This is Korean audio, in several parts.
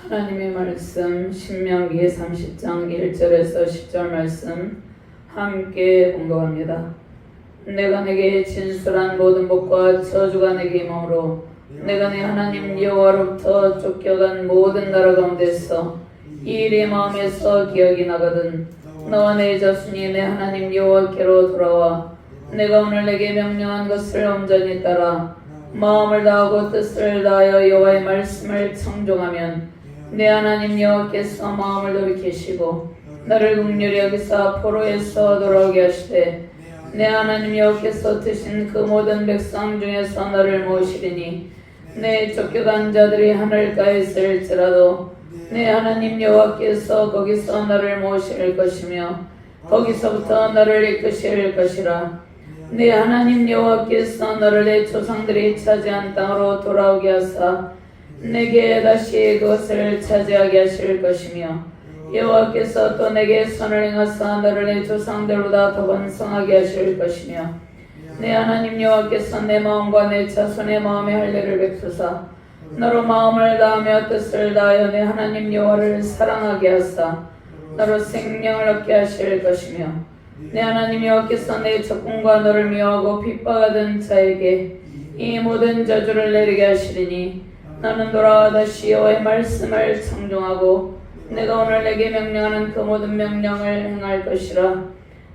하나님의 말씀 신명기 30장 1절에서 10절 말씀 함께 공독합니다. 내가 내게 진술한 모든 복과 저주가 내게 임함으로 내가 내 하나님 여호와로부터 쫓겨간 모든 나라 가운데서 이 일이 마음에서 기억이 나거든 너와 내 자손이 내 하나님 여호와께로 돌아와 내가 오늘 내게 명령한 것을 온전히 따라 마음을 다하고 뜻을 다하여 여호와의 말씀을 청종하면 내 하나님 여호와께서 마음을 돌이키시고 나를 긍휼히 여기사 포로에서 돌아오게 하시되 내 하나님 여호와께서 드신 그 모든 백성 중에서 나를 모으시리니 내 쫓겨간 자들이 하늘가에 있을지라도 내 하나님 여호와께서 거기서 나를 모으실 것이며 거기서부터 나를 이끄실 것이라. 내 하나님 여호와께서 너를 내 조상들이 차지한 땅으로 돌아오게 하사 내게 다시 그것을 차지하게 하실 것이며 여호와께서 또 내게 선을 행하사 너를 내 조상들보다 더 번성하게 하실 것이며 내 하나님 여호와께서 내 마음과 내 자손의 마음에 할례를 베푸사 너로 마음을 다하며 뜻을 다하여 내 하나님 여호와를 사랑하게 하사 너로 생명을 얻게 하실 것이며 내 하나님 여호와께서 내 적군과 너를 미워하고 핍박하던 자에게 이 모든 저주를 내리게 하시리니 나는 돌아와 다시 여호와의 말씀을 청종하고 내가 오늘 내게 명령하는 그 모든 명령을 행할 것이라.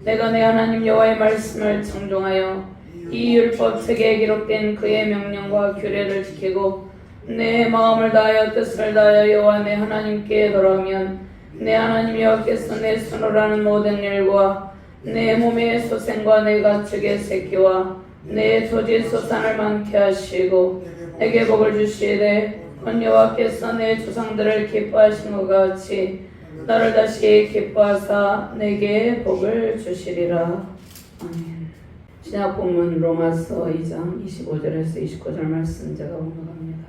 내가 내 하나님 여호와의 말씀을 청종하여 이 율법책에 기록된 그의 명령과 규례를 지키고 내 마음을 다하여 뜻을 다하여 여호와 내 하나님께 돌아오면 내 하나님 여호와께서 내 손으로 하는 모든 일과 내 몸의 소생과 내 가축의 새끼와 내 토지 소산을 많게 하시고 내게 복을 주시되 온 여호와께서 내 조상들을 기뻐하신 것 같이 나를 다시 기뻐하사 내게 복을 주시리라. 아멘. 신약 본문 로마서 2장 25절에서 29절 말씀 제가 공독합니다.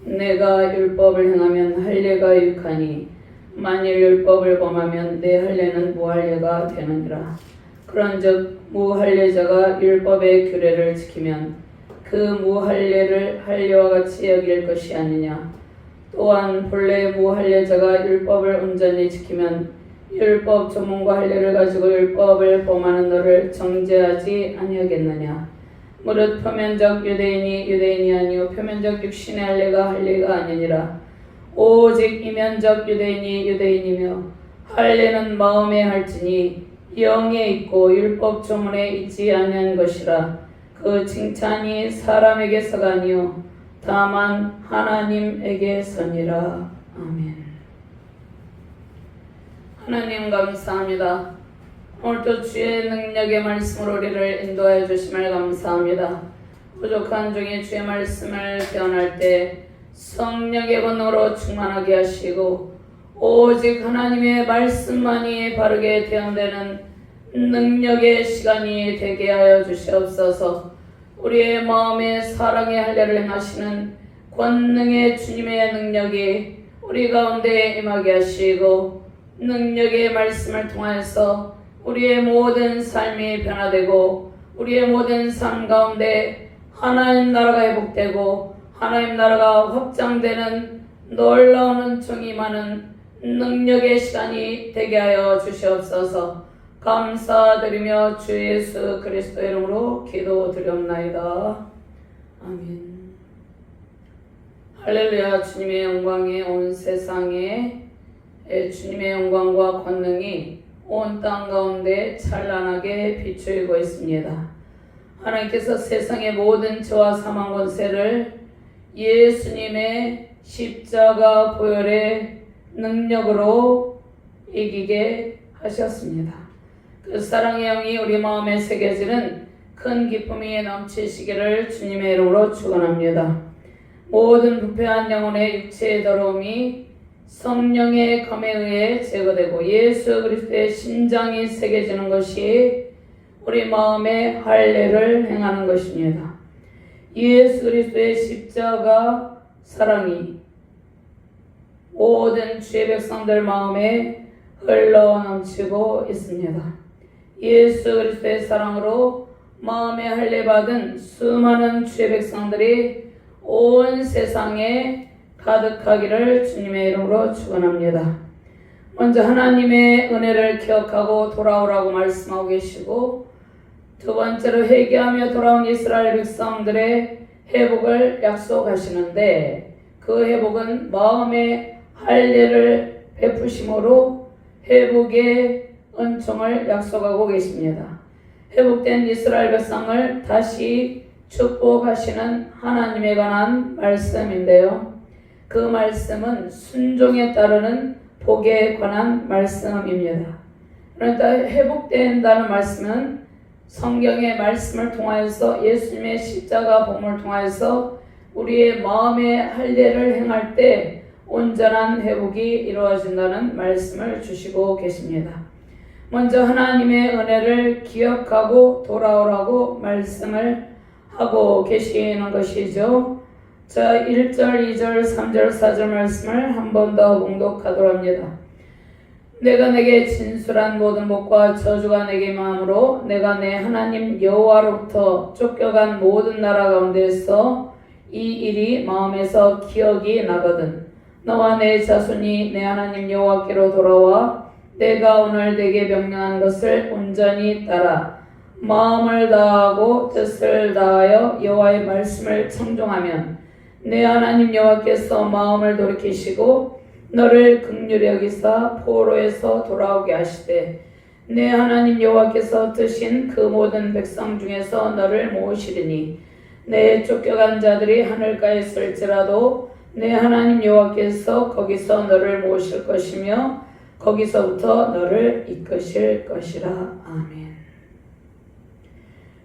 내가 율법을 행하면 할례가 유익하니 만일 율법을 범하면 내 할례는 무할례가 되느니라. 그런즉 무할례자가 율법의 규례를 지키면 그 무할례를 할례와 같이 여길 것이 아니냐. 또한 본래 무할례자가 율법을 온전히 지키면 율법 조문과 할례를 가지고 율법을 범하는 너를 정죄하지 아니하겠느냐. 무릇 표면적 유대인이 유대인이 아니요 표면적 육신의 할례가 할례가 아니니라. 오직 이면적 유대인이 유대인이며 할례는 마음에 할지니 영에 있고 율법 조문에 있지 아니한 것이라. 그 칭찬이 사람에게서가 아니요 다만 하나님에게서니라. 아멘. 하나님 감사합니다. 오늘도 주의 능력의 말씀으로 우리를 인도하여 주심을 감사합니다. 부족한 중에 주의 말씀을 대언할 때 성령의 권능으로 충만하게 하시고 오직 하나님의 말씀만이 바르게 대언되는 능력의 시간이 되게 하여 주시옵소서. 우리의 마음에 사랑의 할례를 행하시는 권능의 주님의 능력이 우리 가운데 임하게 하시고 능력의 말씀을 통해서 우리의 모든 삶이 변화되고 우리의 모든 삶 가운데 하나님 나라가 회복되고 하나님 나라가 확장되는 놀라운 은총이 많은 능력의 시간이 되게 하여 주시옵소서. 감사드리며 주 예수 그리스도 이름으로 기도드리옵나이다. 아멘. 할렐루야. 주님의 영광이 온 세상에 주님의 영광과 권능이 온 땅 가운데 찬란하게 비추이고 있습니다. 하나님께서 세상의 모든 죄와 사망 권세를 예수님의 십자가 보혈의 능력으로 이기게 하셨습니다. 그 사랑의 영이 우리 마음에 새겨지는 큰 기쁨이 넘치시기를 주님의 이름으로 축원합니다. 모든 부패한 영혼의 육체의 더러움이 성령의 검에 의해 제거되고 예수 그리스도의 심장이 새겨지는 것이 우리 마음에 할례를 행하는 것입니다. 예수 그리스도의 십자가 사랑이 모든 주의 백성들 마음에 흘러 넘치고 있습니다. 예수 그리스도의 사랑으로 마음에 할례 받은 수많은 주의 백성들이 온 세상에 가득하기를 주님의 이름으로 축원합니다. 먼저 하나님의 은혜를 기억하고 돌아오라고 말씀하고 계시고, 두 번째로 회개하며 돌아온 이스라엘 백성들의 회복을 약속하시는데, 그 회복은 마음의 할례를 베푸심으로 회복의 은총을 약속하고 계십니다. 회복된 이스라엘 백성을 다시 축복하시는 하나님에 관한 말씀인데요. 그 말씀은 순종에 따르는 복에 관한 말씀입니다. 그러니까 회복된다는 말씀은 성경의 말씀을 통하여서 예수님의 십자가 복음을 통하여서 우리의 마음의 할례를 행할 때 온전한 회복이 이루어진다는 말씀을 주시고 계십니다. 먼저 하나님의 은혜를 기억하고 돌아오라고 말씀을 하고 계시는 것이죠. 자, 1절, 2절, 3절, 4절 말씀을 한 번 더 봉독하도록 합니다. 내가 내게 진술한 모든 복과 저주가 내게 임함으로 내가 내 하나님 여호와로부터 쫓겨간 모든 나라 가운데서 이 일이 마음에서 기억이 나거든. 너와 내 자손이 내 하나님 여호와께로 돌아와 내가 오늘 내게 명령한 것을 온전히 따라 마음을 다하고 뜻을 다하여 여호와의 말씀을 청종하면 내 하나님 여호와께서 마음을 돌이키시고 너를 긍휼히 여기사 포로에서 돌아오게 하시되 내 하나님 여호와께서 드신 그 모든 백성 중에서 너를 모으시리니 내 쫓겨간 자들이 하늘가에 있을지라도 내 하나님 여호와께서 거기서 너를 모으실 것이며 거기서부터 너를 이끄실 것이라. 아멘.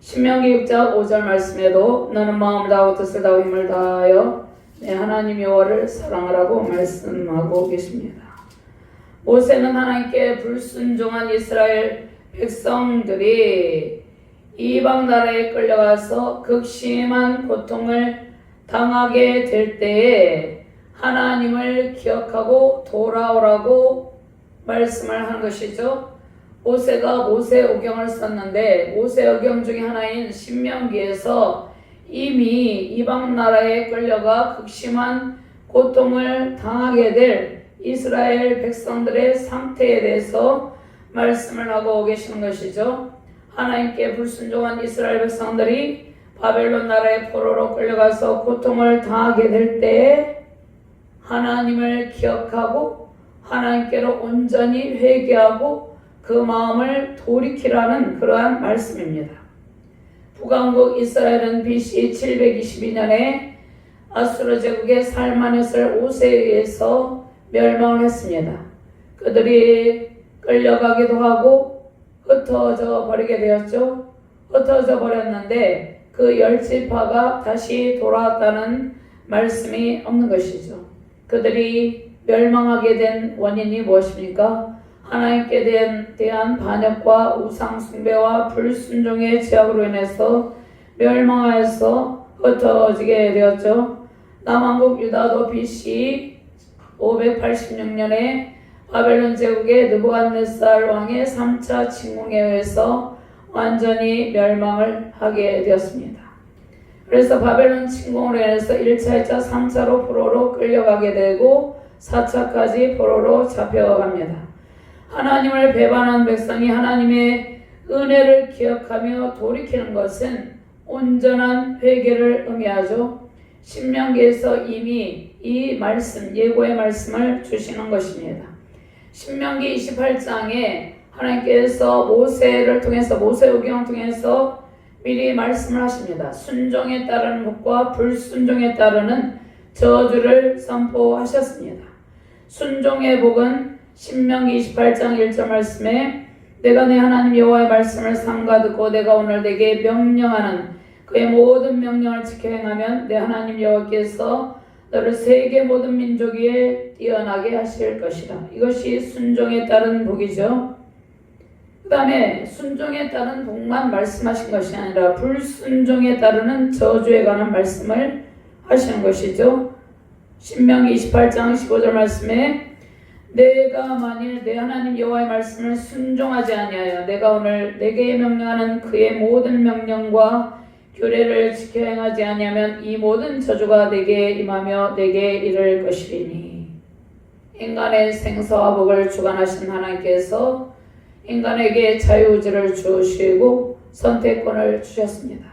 신명기 6장 5절 말씀에도 너는 마음을 다하고 뜻을 다하고 힘을 다하여 내 하나님 여호와를 사랑하라고 말씀하고 계십니다. 모세는 하나님께 불순종한 이스라엘 백성들이 이방 나라에 끌려가서 극심한 고통을 당하게 될 때에 하나님을 기억하고 돌아오라고 말씀을 한 것이죠. 모세가 모세오경을 썼는데 모세오경 중에 하나인 신명기에서 이미 이방 나라에 끌려가 극심한 고통을 당하게 될 이스라엘 백성들의 상태에 대해서 말씀을 하고 계시는 것이죠. 하나님께 불순종한 이스라엘 백성들이 바벨론 나라의 포로로 끌려가서 고통을 당하게 될 때에 하나님을 기억하고 하나님께로 온전히 회개하고 그 마음을 돌이키라는 그러한 말씀입니다. 북왕국 이스라엘은 BC 722년에 아수르 제국의 살마넷을 5세에 의해서 멸망을 했습니다. 그들이 끌려가기도 하고 흩어져 버리게 되었죠. 흩어져 버렸는데 그 10지파가 다시 돌아왔다는 말씀이 없는 것이죠. 그들이 멸망하게 된 원인이 무엇입니까? 하나님께 대한 반역과 우상 숭배와 불순종의 죄악으로 인해서 멸망하여서 흩어지게 되었죠. 남왕국 유다도 BC 586년에 바벨론 제국의 느부갓네살 왕의 3차 침공에 의해서 완전히 멸망을 하게 되었습니다. 그래서 바벨론 침공으로 인해서 1차, 2차, 3차로 포로로 끌려가게 되고 4차까지 포로로 잡혀갑니다. 하나님을 배반한 백성이 하나님의 은혜를 기억하며 돌이키는 것은 온전한 회개를 의미하죠. 신명기에서 이미 이 말씀, 예고의 말씀을 주시는 것입니다. 신명기 28장에 하나님께서 모세를 통해서 모세오경을 통해서 미리 말씀을 하십니다. 순종에 따르는 복과 불순종에 따르는 저주를 선포하셨습니다. 순종의 복은 신명기 28장 1절 말씀에 내가 내 하나님 여호와의 말씀을 삼가 듣고 내가 오늘 내게 명령하는 그의 모든 명령을 지켜 행하면 내 하나님 여호와께서 너를 세계 모든 민족 위에 뛰어나게 하실 것이라. 이것이 순종에 따른 복이죠. 그 다음에 순종에 따른 복만 말씀하신 것이 아니라 불순종에 따르는 저주에 관한 말씀을 하시는 것이죠. 신명기 28장 15절 말씀에 내가 만일 내 하나님 여호와의 말씀을 순종하지 아니하여 내가 오늘 내게 명령하는 그의 모든 명령과 규례를 지켜 행하지 아니하면 이 모든 저주가 내게 임하며 내게 이를 것이리니. 인간의 생사와 복을 주관하신 하나님께서 인간에게 자유의지를 주시고 선택권을 주셨습니다.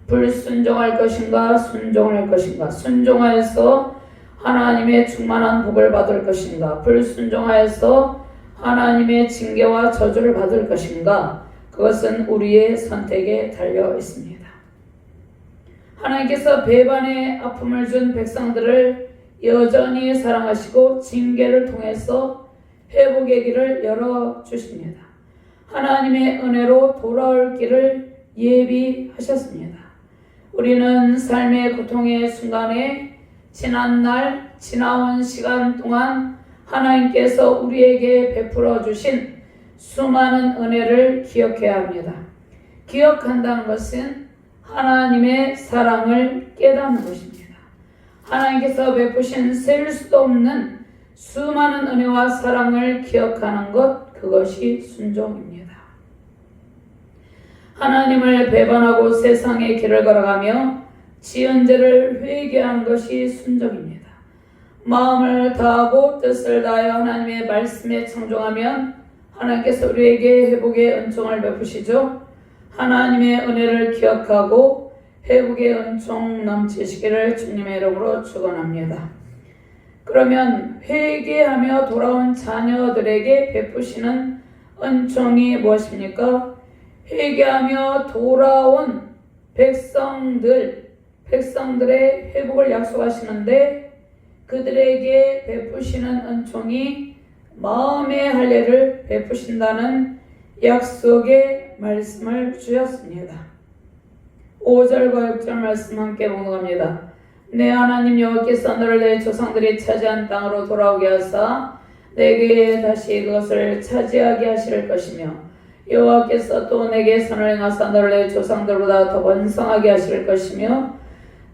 불순종할 것인가 순종을 할 것인가, 순종하여서 하나님의 충만한 복을 받을 것인가, 불순종하여서 하나님의 징계와 저주를 받을 것인가, 그것은 우리의 선택에 달려 있습니다. 하나님께서 배반의 아픔을 준 백성들을 여전히 사랑하시고 징계를 통해서 회복의 길을 열어주십니다. 하나님의 은혜로 돌아올 길을 예비하셨습니다. 우리는 삶의 고통의 순간에 지난날, 지나온 시간 동안 하나님께서 우리에게 베풀어 주신 수많은 은혜를 기억해야 합니다. 기억한다는 것은 하나님의 사랑을 깨닫는 것입니다. 하나님께서 베푸신 셀 수도 없는 수많은 은혜와 사랑을 기억하는 것, 그것이 순종입니다. 하나님을 배반하고 세상의 길을 걸어가며 지은 죄를 회개하는 것이 순종입니다. 마음을 다하고 뜻을 다하여 하나님의 말씀에 청종하면 하나님께서 우리에게 회복의 은총을 베푸시죠. 하나님의 은혜를 기억하고 회복의 은총 넘치시기를 주님의 이름으로 축원합니다. 그러면 회개하며 돌아온 자녀들에게 베푸시는 은총이 무엇입니까? 회개하며 돌아온 백성들의 회복을 약속하시는데 그들에게 베푸시는 은총이 마음의 할례를 베푸신다는 약속의 말씀을 주셨습니다. 5절과 6절 말씀 함께 봉독합니다. 내 하나님 여호와께서 너를 내 조상들이 차지한 땅으로 돌아오게 하사 내게 다시 그것을 차지하게 하실 것이며 여호와께서 또 내게 선을 행하사 너를 내 조상들보다 더 번성하게 하실 것이며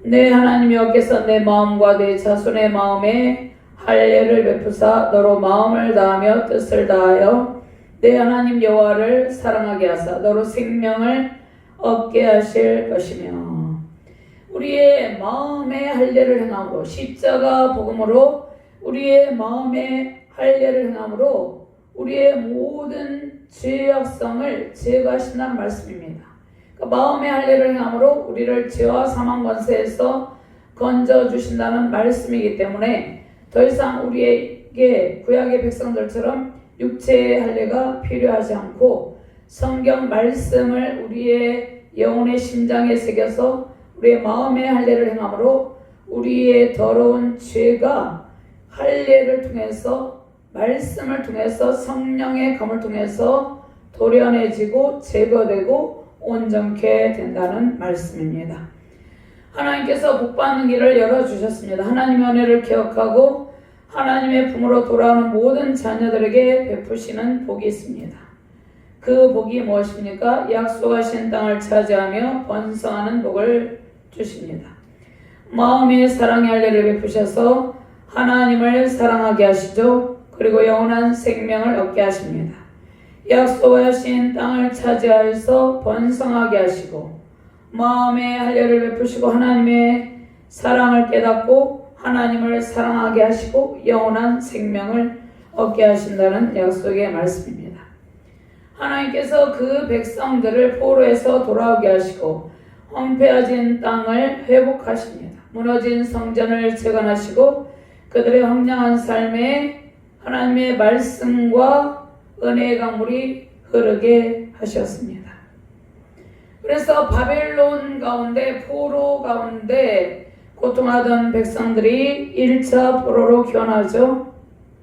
내 하나님 여호와께서 내 마음과 내 자손의 마음에 할례를 베푸사 너로 마음을 다하며 뜻을 다하여 내 하나님 여호와를 사랑하게 하사 너로 생명을 얻게 하실 것이며 우리의 마음의 할례를 행함으로 십자가 복음으로 우리의 마음의 할례를 행함으로 우리의 모든 죄악성을 제거하신다는 말씀입니다. 그러니까 마음의 할례를 행함으로 우리를 죄와 사망 권세에서 건져주신다는 말씀이기 때문에 더 이상 우리에게 구약의 백성들처럼 육체의 할례가 필요하지 않고 성경 말씀을 우리의 영혼의 심장에 새겨서 우리의 마음의 할례를 행함으로 우리의 더러운 죄가 할례를 통해서 말씀을 통해서 성령의 검을 통해서 도려내지고 제거되고 온전케 된다는 말씀입니다. 하나님께서 복받는 길을 열어주셨습니다. 하나님의 은혜를 기억하고 하나님의 품으로 돌아오는 모든 자녀들에게 베푸시는 복이 있습니다. 그 복이 무엇입니까? 약속하신 땅을 차지하며 번성하는 복을 주십니다. 마음의 사랑의 할례를 베푸셔서 하나님을 사랑하게 하시죠. 그리고 영원한 생명을 얻게 하십니다. 약속하신 땅을 차지하여서 번성하게 하시고 마음의 할례를 베푸시고 하나님의 사랑을 깨닫고 하나님을 사랑하게 하시고 영원한 생명을 얻게 하신다는 약속의 말씀입니다. 하나님께서 그 백성들을 포로에서 돌아오게 하시고 황폐해진 땅을 회복하십니다. 무너진 성전을 재건하시고 그들의 황량한 삶에 하나님의 말씀과 은혜의 강물이 흐르게 하셨습니다. 그래서 바벨론 가운데 포로 가운데 고통하던 백성들이 1차 포로로 귀환하죠.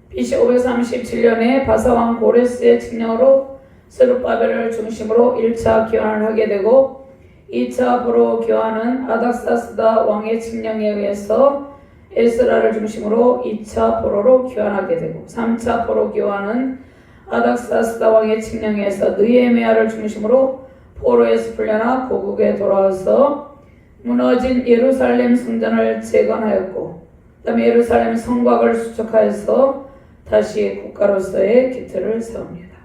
BC 537년에 바사왕 고레스의 칙령으로 스룹바벨을 중심으로 1차 귀환을 하게 되고 2차 포로 귀환은 아닥사스다 왕의 칙령에 의해서 에스라를 중심으로 2차 포로로 귀환하게 되고 3차 포로 귀환은 아닥사스다 왕의 칙령에 의해서 느헤미야를 중심으로 포로에서 풀려나 고국에 돌아와서 무너진 예루살렘 성전을 재건하였고 그 다음에 예루살렘 성곽을 수축하여서 다시 국가로서의 기틀을 세웁니다.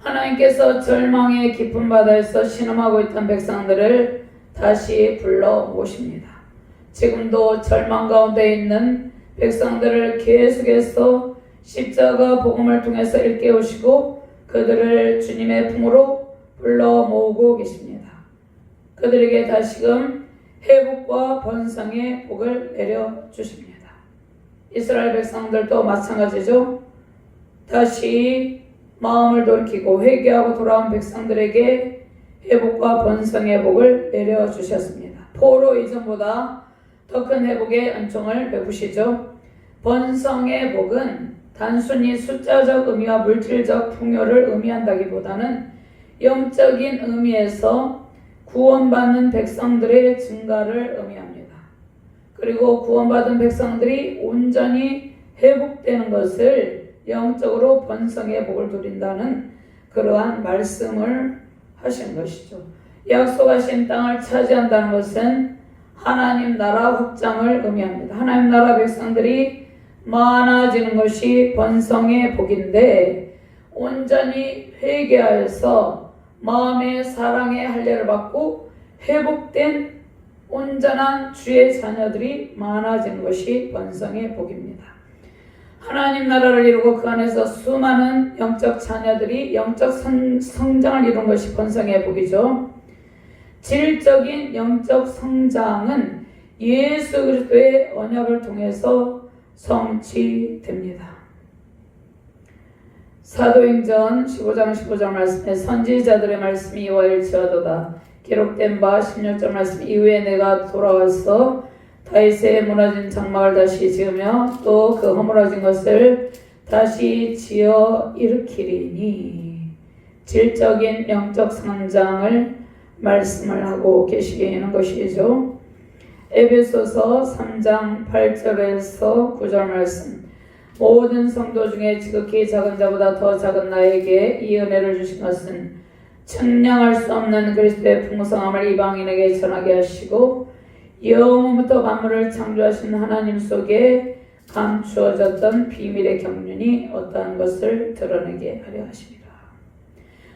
하나님께서 절망의 깊은 바다에서 신음하고 있던 백성들을 다시 불러 모십니다. 지금도 절망 가운데 있는 백성들을 계속해서 십자가 복음을 통해서 일깨우시고 그들을 주님의 품으로 불러 모으고 계십니다. 그들에게 다시금 회복과 번성의 복을 내려주십니다. 이스라엘 백성들도 마찬가지죠. 다시 마음을 돌이키고 회개하고 돌아온 백성들에게 회복과 번성의 복을 내려주셨습니다. 포로 이전보다 더 큰 회복의 은총을 베푸시죠. 번성의 복은 단순히 숫자적 의미와 물질적 풍요를 의미한다기보다는 영적인 의미에서 구원받는 백성들의 증가를 의미합니다. 그리고 구원받은 백성들이 온전히 회복되는 것을 영적으로 번성의 복을 누린다는 그러한 말씀을 하신 것이죠. 약속하신 땅을 차지한다는 것은 하나님 나라 확장을 의미합니다. 하나님 나라 백성들이 많아지는 것이 번성의 복인데 온전히 회개하여서 마음의 사랑의 할례를 받고 회복된 온전한 주의 자녀들이 많아지는 것이 번성의 복입니다. 하나님 나라를 이루고 그 안에서 수많은 영적 자녀들이 영적 성장을 이룬 것이 번성의 복이죠. 질적인 영적 성장은 예수 그리스도의 언약을 통해서 성취됩니다. 사도행전 15장 15절 말씀에 선지자들의 말씀이 이와 일치하도다. 기록된 바 16절 말씀 이후에 내가 돌아와서 다윗의 무너진 장막을 다시 지으며 또 그 허물어진 것을 다시 지어 일으키리니. 질적인 영적 성장을 말씀을 하고 계시는 것이죠. 에베소서 3장 8절에서 9절 말씀 모든 성도 중에 지극히 작은 자보다 더 작은 나에게 이 은혜를 주신 것은 측량할 수 없는 그리스도의 풍성함을 이방인에게 전하게 하시고 영원부터 만물을 창조하신 하나님 속에 감추어졌던 비밀의 경륜이 어떠한 것을 드러내게 하려 하십니다.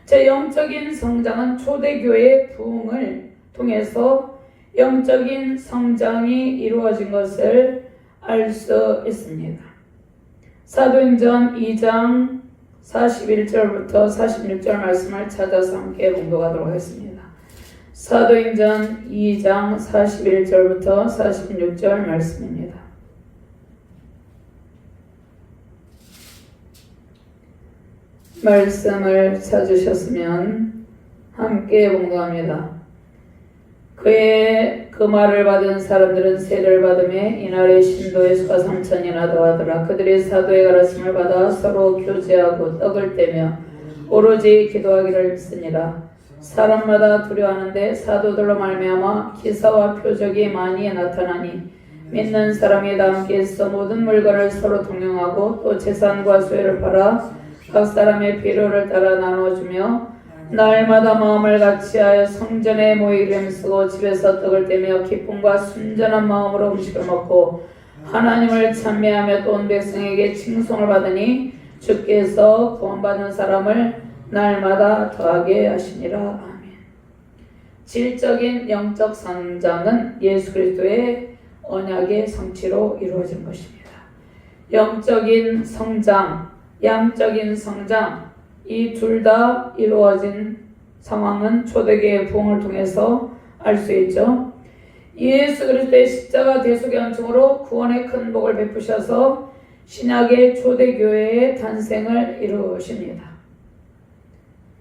제 영적인 성장은 초대교회의 부흥을 통해서 영적인 성장이 이루어진 것을 알 수 있습니다. 사도행전 2장 41절부터 46절 말씀을 찾아서 함께 봉독하도록 하겠습니다. 사도행전 2장 41절부터 46절 말씀입니다. 말씀을 찾으셨으면 함께 봉독합니다. 그의 그 말을 받은 사람들은 세례를 받음에 이날의 신도의 수가 3,000이나 더하더라. 그들이 사도의 가르침을 받아 서로 교제하고 떡을 떼며 오로지 기도하기를 힘쓰니라. 사람마다 두려워하는데 사도들로 말미암아 기사와 표적이 많이 나타나니 믿는 사람이 다 함께 있어 모든 물건을 서로 동용하고 또 재산과 소유를 팔아 각 사람의 필요를 따라 나누어주며 날마다 마음을 같이하여 성전에 모이기를 힘쓰고 집에서 떡을 떼며 기쁨과 순전한 마음으로 음식을 먹고 하나님을 찬미하며 또 온 백성에게 칭송을 받으니 주께서 구원받는 사람을 날마다 더하게 하시니라. 아멘. 질적인 영적 성장은 예수 그리스도의 언약의 성취로 이루어진 것입니다. 영적인 성장, 양적인 성장, 이 둘 다 이루어진 상황은 초대교회의 부흥을 통해서 알 수 있죠. 예수 그리스도의 십자가 대속의 은총으로 구원의 큰 복을 베푸셔서 신약의 초대교회의 탄생을 이루십니다.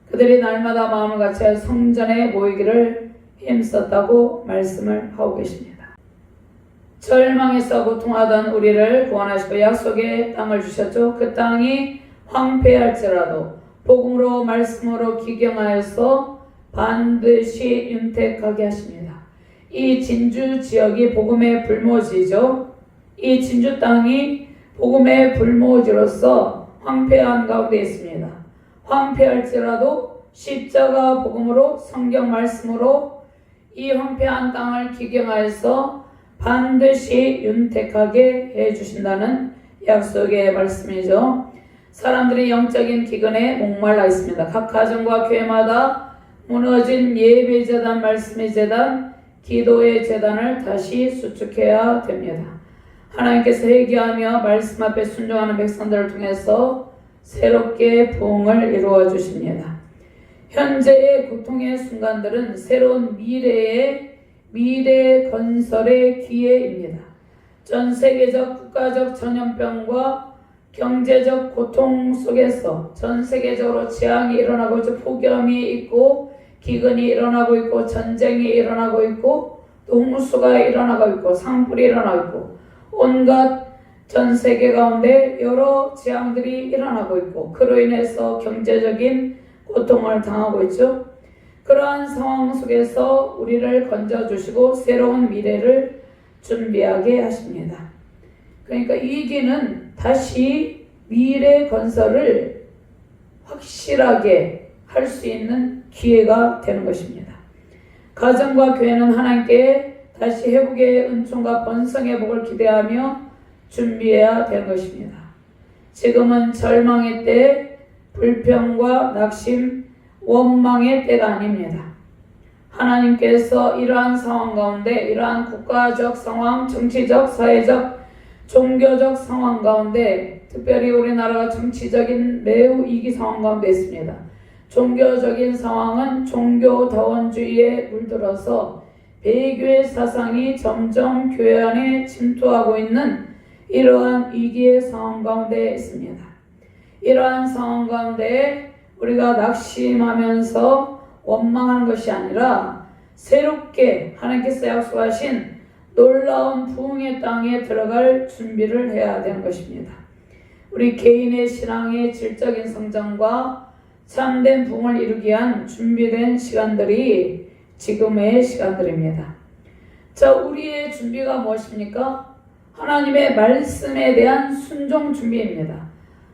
그들이 날마다 마음을 같이 성전에 모이기를 힘썼다고 말씀을 하고 계십니다. 절망에서 고통하던 우리를 구원하시고 약속의 땅을 주셨죠. 그 땅이 황폐할지라도 복음으로 말씀으로 기경하여서 반드시 윤택하게 하십니다. 이 진주 지역이 복음의 불모지죠. 이 진주 땅이 복음의 불모지로서 황폐한 가운데 있습니다. 황폐할지라도 십자가 복음으로 성경 말씀으로 이 황폐한 땅을 기경하여서 반드시 윤택하게 해주신다는 약속의 말씀이죠. 사람들이 영적인 기근에 목말라 있습니다. 각 가정과 교회마다 무너진 예배 재단, 말씀의 재단, 기도의 재단을 다시 수축해야 됩니다. 하나님께서 회개하며 말씀 앞에 순종하는 백성들을 통해서 새롭게 부흥을 이루어 주십니다. 현재의 고통의 순간들은 새로운 미래 건설의 기회입니다. 전 세계적 국가적 전염병과 경제적 고통 속에서 전 세계적으로 재앙이 일어나고 있고, 폭염이 있고, 기근이 일어나고 있고, 전쟁이 일어나고 있고, 또 홍수가 일어나고 있고, 산불이 일어나고 있고, 온갖 전 세계 가운데 여러 재앙들이 일어나고 있고, 그로 인해서 경제적인 고통을 당하고 있죠. 그러한 상황 속에서 우리를 건져주시고 새로운 미래를 준비하게 하십니다. 그러니까 이 위기는 다시 미래 건설을 확실하게 할 수 있는 기회가 되는 것입니다. 가정과 교회는 하나님께 다시 회복의 은총과 번성의 복을 기대하며 준비해야 되는 것입니다. 지금은 절망의 때, 불평과 낙심, 원망의 때가 아닙니다. 하나님께서 이러한 상황 가운데, 이러한 국가적 상황, 정치적, 사회적, 종교적 상황 가운데, 특별히 우리나라가 정치적인 매우 위기 상황 가운데 있습니다. 종교적인 상황은 종교다원주의에 물들어서 배교의 사상이 점점 교회 안에 침투하고 있는 이러한 위기의 상황 가운데 있습니다. 이러한 상황 가운데 우리가 낙심하면서 원망하는 것이 아니라 새롭게 하나님께서 약속하신 놀라운 부흥의 땅에 들어갈 준비를 해야 되는 것입니다. 우리 개인의 신앙의 질적인 성장과 참된 부흥을 이루기 위한 준비된 시간들이 지금의 시간들입니다. 자, 우리의 준비가 무엇입니까? 하나님의 말씀에 대한 순종 준비입니다.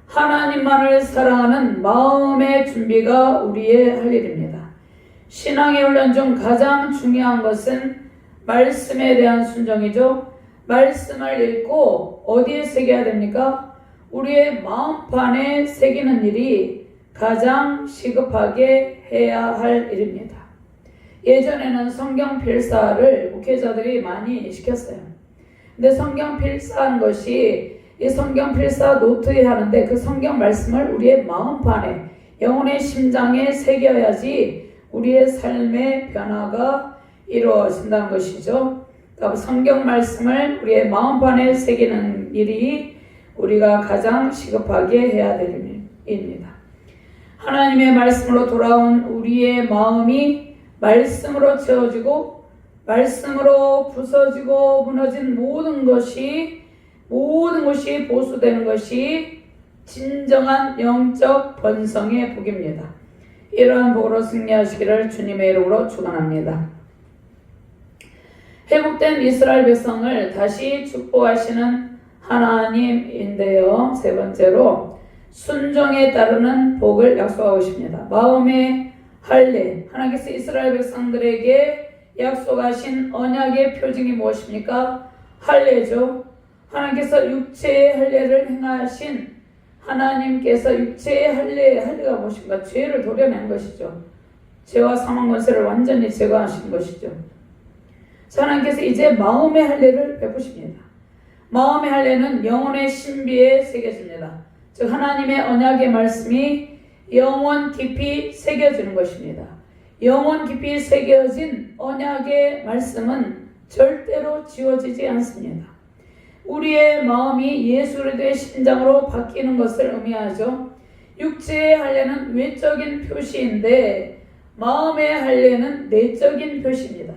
하나님만을 사랑하는 마음의 준비가 우리의 할 일입니다. 신앙의 훈련 중 가장 중요한 것은 말씀에 대한 순종이죠. 말씀을 읽고 어디에 새겨야 됩니까? 우리의 마음판에 새기는 일이 가장 시급하게 해야 할 일입니다. 예전에는 성경 필사를 목회자들이 많이 시켰어요. 근데 성경 필사하는 것이 이 성경 필사 노트에 하는데 그 성경 말씀을 우리의 마음판에, 영혼의 심장에 새겨야지 우리의 삶의 변화가 이루어진다는 것이죠. 그러니까 성경 말씀을 우리의 마음판에 새기는 일이 우리가 가장 시급하게 해야 될 일입니다. 하나님의 말씀으로 돌아온 우리의 마음이 말씀으로 채워지고 말씀으로 부서지고 무너진 모든 것이 보수되는 것이 진정한 영적 번성의 복입니다. 이러한 복으로 승리하시기를 주님의 이름으로 축원합니다. 회복된 이스라엘 백성을 다시 축복하시는 하나님인데요. 세 번째로 순종에 따르는 복을 약속하고 있습니다. 마음의 할례, 하나님께서 이스라엘 백성들에게 약속하신 언약의 표징이 무엇입니까? 할례죠. 하나님께서 육체의 할례를 행하신 하나님께서 육체의 할례가 무엇입니까? 죄를 도려낸 것이죠. 죄와 사망 권세를 완전히 제거하신 것이죠. 하나님께서 이제 마음의 할례를 베푸십니다. 마음의 할례는 영혼의 신비에 새겨집니다. 즉 하나님의 언약의 말씀이 영혼 깊이 새겨지는 것입니다. 영혼 깊이 새겨진 언약의 말씀은 절대로 지워지지 않습니다. 우리의 마음이 예수 그리스도의 심장으로 바뀌는 것을 의미하죠. 육체의 할례는 외적인 표시인데 마음의 할례는 내적인 표시입니다.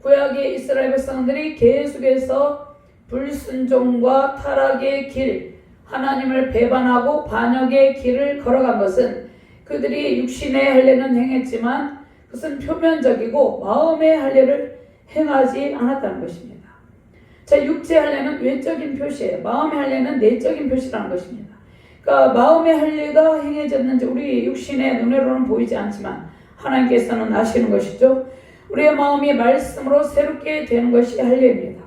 구약의 이스라엘 백성들이 계속해서 불순종과 타락의 길, 하나님을 배반하고 반역의 길을 걸어간 것은 그들이 육신의 할례는 행했지만 그것은 표면적이고 마음의 할례를 행하지 않았다는 것입니다. 자, 육체 할례는 외적인 표시예요. 마음의 할례는 내적인 표시라는 것입니다. 그러니까 마음의 할례가 행해졌는지 우리 육신의 눈으로는 보이지 않지만 하나님께서는 아시는 것이죠. 우리의 마음이 말씀으로 새롭게 되는 것이 할례입니다.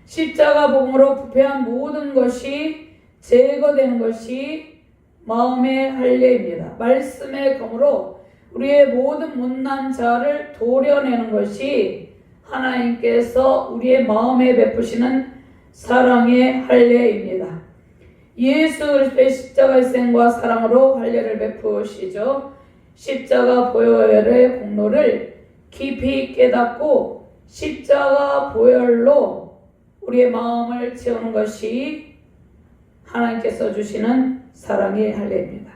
십자가 복음으로 부패한 모든 것이 제거되는 것이 마음의 할례입니다. 말씀의 검으로 우리의 모든 못난 자를 도려내는 것이 하나님께서 우리의 마음에 베푸시는 사랑의 할례입니다. 예수 그리스도의 십자가의 생과 사랑으로 할례를 베푸시죠. 십자가 보혈의 공로를 깊이 깨닫고 십자가 보혈로 우리의 마음을 채우는 것이 하나님께서 주시는 사랑의 할례입니다.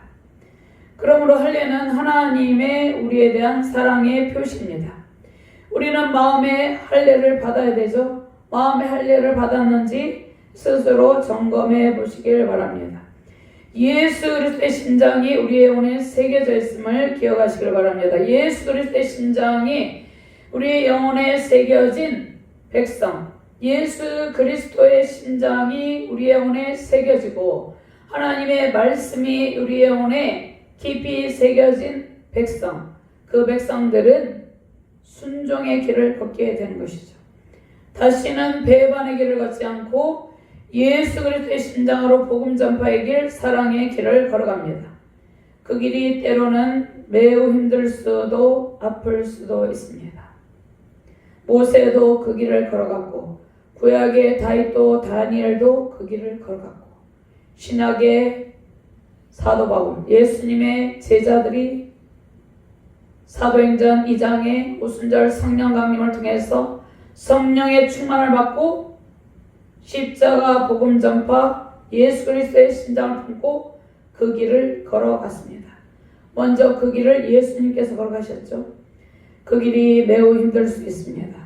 그러므로 할례는 하나님의 우리에 대한 사랑의 표시입니다. 우리는 마음의 할례를 받아야 되죠. 마음의 할례를 받았는지 스스로 점검해 보시길 바랍니다. 예수 그리스도의 심장이 우리의 영혼에 새겨져 있음을 기억하시길 바랍니다. 예수 그리스도의 심장이 우리의 영혼에 새겨진 백성, 예수 그리스도의 심장이 우리의 영혼에 새겨지고 하나님의 말씀이 우리의 영혼에 깊이 새겨진 백성, 그 백성들은 순종의 길을 걷게 되는 것이죠. 다시는 배반의 길을 걷지 않고 예수 그리스도의 심장으로 복음 전파의 길, 사랑의 길을 걸어갑니다. 그 길이 때로는 매우 힘들 수도 아플 수도 있습니다. 모세도 그 길을 걸어갔고 구약의 다윗도 다니엘도 그 길을 걸어갔고 신약의 사도 바울, 예수님의 제자들이 사도행전 2장의 오순절 성령 강림을 통해서 성령의 충만을 받고 십자가 복음 전파 예수 그리스도의 심장을 품고 그 길을 걸어갔습니다. 먼저 그 길을 예수님께서 걸어가셨죠. 그 길이 매우 힘들 수 있습니다.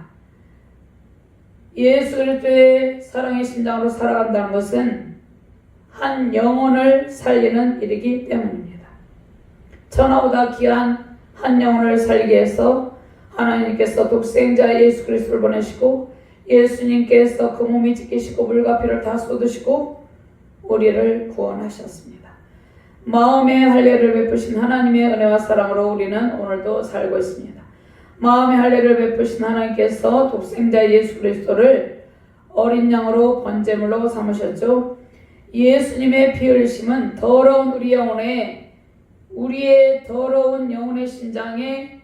예수 그리스도의 사랑의 심장으로 살아간다는 것은 한 영혼을 살리는 일이기 때문입니다. 천하보다 귀한 한 영혼을 살리기 위해서 하나님께서 독생자 예수 그리스도를 보내시고 예수님께서 그 몸이 찢기시고 물과 피를 다 쏟으시고 우리를 구원하셨습니다. 마음의 할례를 베푸신 하나님의 은혜와 사랑으로 우리는 오늘도 살고 있습니다. 마음의 할례를 베푸신 하나님께서 독생자 예수 그리스도를 어린 양으로 번제물로 삼으셨죠. 예수님의 피 흘리심은 더러운 우리 영혼에, 우리의 더러운 영혼의 심장에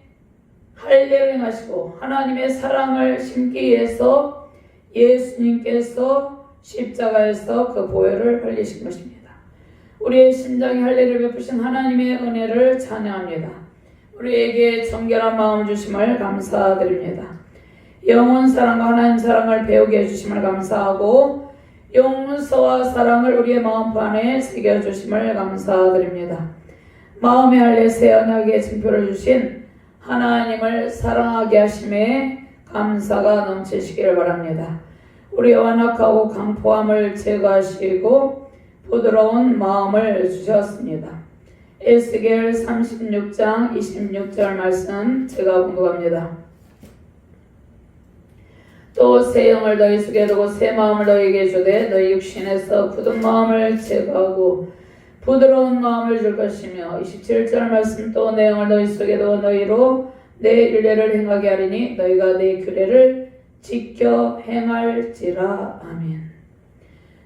할례를 행하시고 하나님의 사랑을 심기 위해서 예수님께서 십자가에서 그 보혈을 흘리신 것입니다. 우리의 심장에 할례를 베푸신 하나님의 은혜를 찬양합니다. 우리에게 정결한 마음을 주심을 감사드립니다. 영혼 사랑과 하나님 사랑을 배우게 해주심을 감사하고 용서와 사랑을 우리의 마음판에 새겨주심을 감사드립니다. 마음의 할례 새 언약의 증표를 주신 하나님을 사랑하게 하심에 감사가 넘치시기를 바랍니다. 우리의 완악하고 강포함을 제거하시고 부드러운 마음을 주셨습니다. 에스겔 36장 26절 말씀 제가 공부합니다. 또 새 영을 너희 속에 두고 새 마음을 너희에게 주되 너희 육신에서 굳은 마음을 제거하고 부드러운 마음을 줄 것이며 27절 말씀 또 내 영을 너희 속에 두어 너희로 내 율례를 행하게 하리니 너희가 내 규례를 지켜 행할지라. 아멘.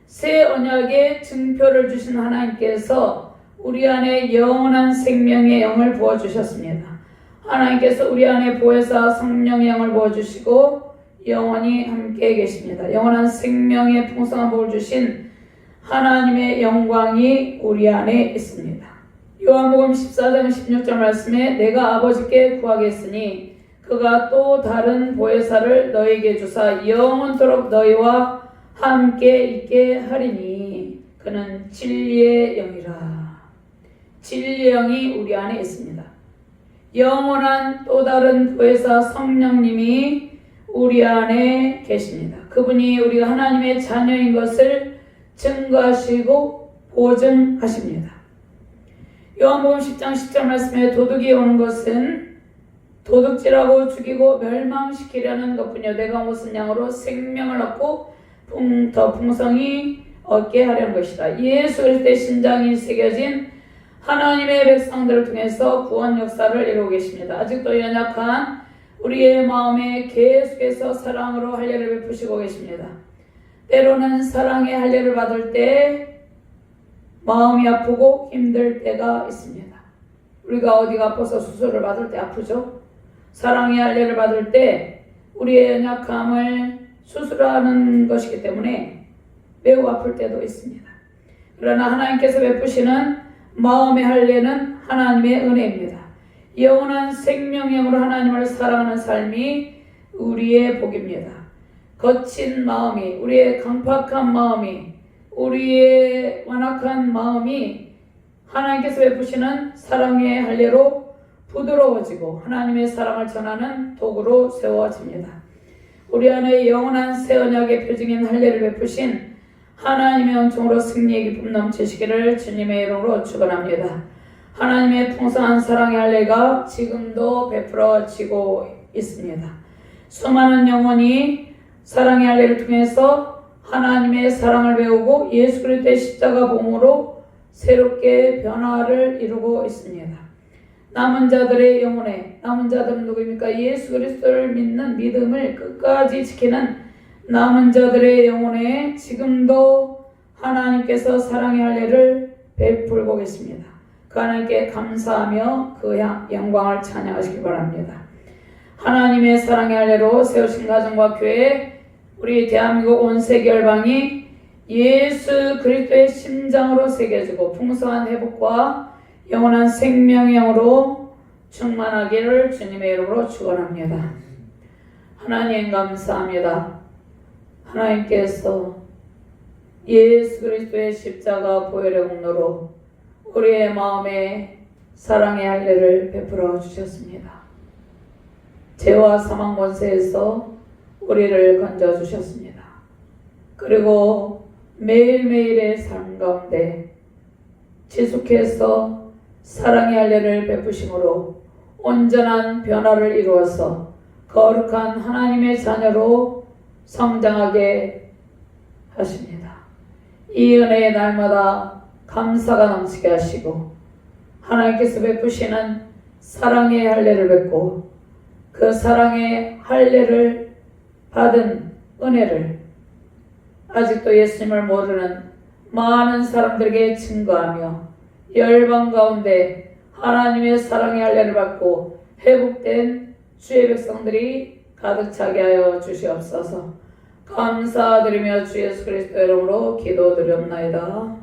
새 언약의 증표를 주신 하나님께서 우리 안에 영원한 생명의 영을 부어주셨습니다. 하나님께서 우리 안에 보혜사 성령의 영을 부어주시고 영원히 함께 계십니다. 영원한 생명의 풍성한 복을 주신 하나님의 영광이 우리 안에 있습니다. 요한복음 14장 16절 말씀에 내가 아버지께 구하겠으니 그가 또 다른 보혜사를 너희에게 주사 영원토록 너희와 함께 있게 하리니 그는 진리의 영이라. 진리의 영이 우리 안에 있습니다. 영원한 또 다른 보혜사 성령님이 우리 안에 계십니다. 그분이 우리가 하나님의 자녀인 것을 증거하시고 보증하십니다. 요한복음 10장 10절 말씀에 도둑이 오는 것은 도둑질하고 죽이고 멸망시키려는 것뿐이요 내가 온 것은 양으로 생명을 얻고 더 풍성히 얻게 하려는 것이다. 예수 그리스도의 심장이 새겨진 하나님의 백성들을 통해서 구원 역사를 이루고 계십니다. 아직도 연약한 우리의 마음에 계속해서 사랑으로 할례를 베푸시고 계십니다. 때로는 사랑의 할례를 받을 때 마음이 아프고 힘들 때가 있습니다. 우리가 어디가 아파서 수술을 받을 때 아프죠. 사랑의 할례를 받을 때 우리의 연약함을 수술하는 것이기 때문에 매우 아플 때도 있습니다. 그러나 하나님께서 베푸시는 마음의 할례는 하나님의 은혜입니다. 영원한 생명형으로 하나님을 사랑하는 삶이 우리의 복입니다. 거친 마음이, 우리의 강팍한 마음이, 우리의 완악한 마음이 하나님께서 베푸시는 사랑의 할례로 부드러워지고 하나님의 사랑을 전하는 도구로 세워집니다. 우리 안에 영원한 새 언약의 표징인 할례를 베푸신 하나님의 은총으로 승리의 기쁨 넘치시기를 주님의 이름으로 축원합니다. 하나님의 풍성한 사랑의 할례가 지금도 베풀어지고 있습니다. 수많은 영혼이 사랑의 할례를 통해서 하나님의 사랑을 배우고 예수 그리스도의 십자가 보험으로 새롭게 변화를 이루고 있습니다. 남은 자들의 영혼에, 남은 자들은 누구입니까? 예수 그리스도를 믿는 믿음을 끝까지 지키는 남은 자들의 영혼에 지금도 하나님께서 사랑의 할례를 베풀고 계십니다. 그 하나님께 감사하며 그 영광을 찬양하시기 바랍니다. 하나님의 사랑의 할례로 세우신 가정과 교회, 우리 대한민국 온 세계 열방이 예수 그리스도의 심장으로 새겨지고 풍성한 회복과 영원한 생명의 영으로 충만하기를 주님의 이름으로 축원합니다. 하나님 감사합니다. 하나님께서 예수 그리스도의 십자가 보혈의 공로로 우리의 마음에 사랑의 할례를 베풀어 주셨습니다. 죄와 사망 권세에서 우리를 건져 주셨습니다. 그리고 매일매일의 삶 가운데 지속해서 사랑의 할례를 베푸심으로 온전한 변화를 이루어서 거룩한 하나님의 자녀로 성장하게 하십니다. 이 은혜의 날마다 감사가 넘치게 하시고 하나님께서 베푸시는 사랑의 할례를 뵙고 그 사랑의 할례를 받은 은혜를 아직도 예수님을 모르는 많은 사람들에게 증거하며 열방 가운데 하나님의 사랑의 할례를 받고 회복된 주의 백성들이 가득 차게 하여 주시옵소서. 감사드리며 주 예수 그리스도 이름으로 기도드렸나이다.